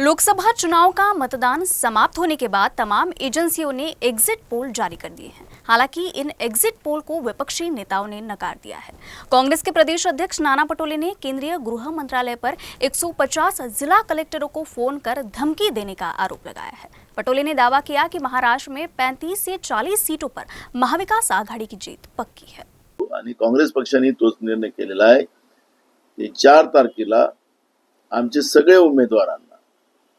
लोकसभा चुनाव का मतदान समाप्त होने के बाद तमाम एजेंसियों ने एग्जिट पोल जारी कर दिए हैं। हालांकि इन एग्जिट पोल को विपक्षी नेताओं ने नकार दिया है। कांग्रेस के प्रदेश अध्यक्ष नाना पटोले ने केंद्रीय गृह मंत्रालय पर 150 जिला कलेक्टरों को फोन कर धमकी देने का आरोप लगाया है। पटोले ने दावा किया कि महाराष्ट्र में 35 से 40 सीटों पर महाविकास आघाडी की जीत पक्की है। आणि काँग्रेस पक्षाने तोच निर्णय केलेला आहे की 4 तारखेला आमचे सगळे उमेदवारांना,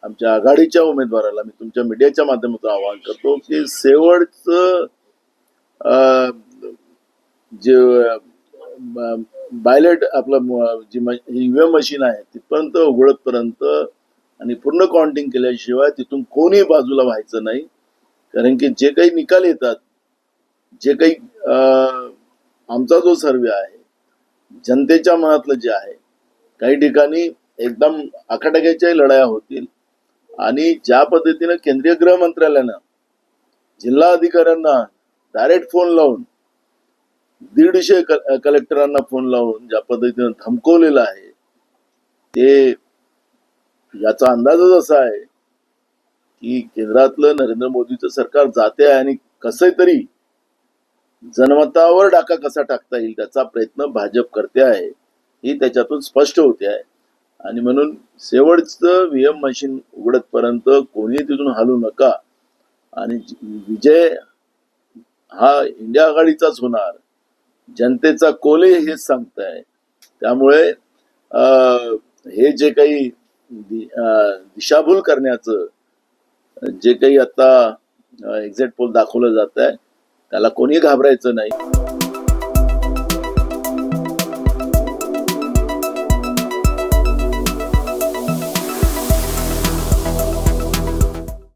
आमच्या आघाडीच्या उमेदवाराला मी तुमच्या मीडियाच्या माध्यमातून आवाहन करतो की शेवटचं जे बायलेट आपलं जी ईव्हीएम मशीन आहे तिथपर्यंत उघडतपर्यंत आणि पूर्ण काउंटिंग केल्याशिवाय तिथून कोणी बाजूला व्हायचं नाही। कारण की जे काही निकाल येतात, जे काही आमचा जो सर्वे आहे, जनतेच्या मनातलं जे आहे, काही ठिकाणी एकदम आखाड्याच्या लढाया होतील आणि ज्या पद्धतीने केंद्रीय गृह मंत्रालयाने जिल्हा अधिकाऱ्यांना डायरेक्ट फोन लावून 150 कलेक्टरांना फोन लावून ज्या पद्धतीने धमकवलेलं आहे, ते याचा अंदाजच असा आहे की केंद्रातलं नरेंद्र मोदीचं सरकार जाते आहे आणि कसं तरी जनमतावर डाका कसा टाकता येईल त्याचा प्रयत्न भाजप करते आहे, ही त्याच्यातून स्पष्ट होते आहे। आणि म्हणून शेवटचं ईव्हीएम मशीन उघडतपर्यंत कोणी तिथून हलू नका आणि विजय हा इंडिया आघाडीचाच होणार, जनतेचा कोल हेच सांगताय। त्यामुळे हे जे काही दिशाभूल करण्याचं जे काही आता एक्झिट पोल दाखवलं जात आहे त्याला कोणी घाबरायचं नाही।